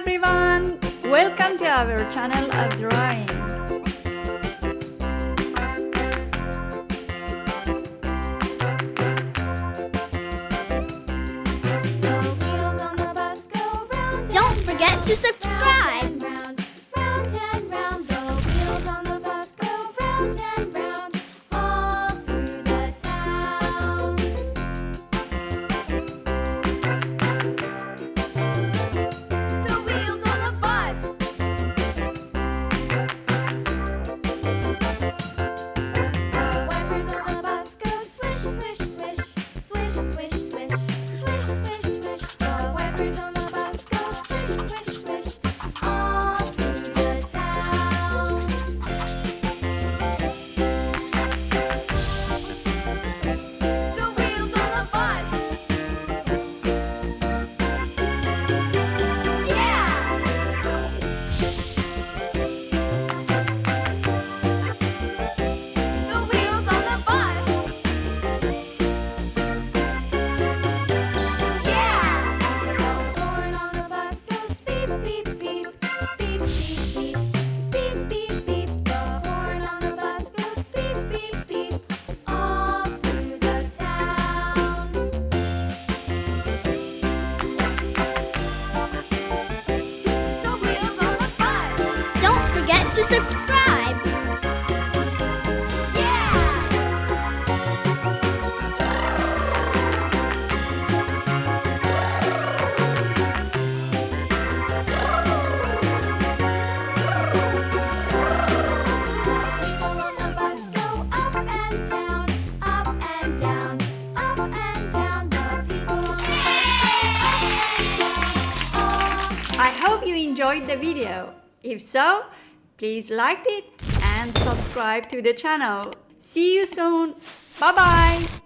everyone! Welcome to our channel of drawing. Don't forget to subscribe! To subscribe. I hope you enjoyed the video. If so, please like it and subscribe to the channel. See you soon. Bye-bye.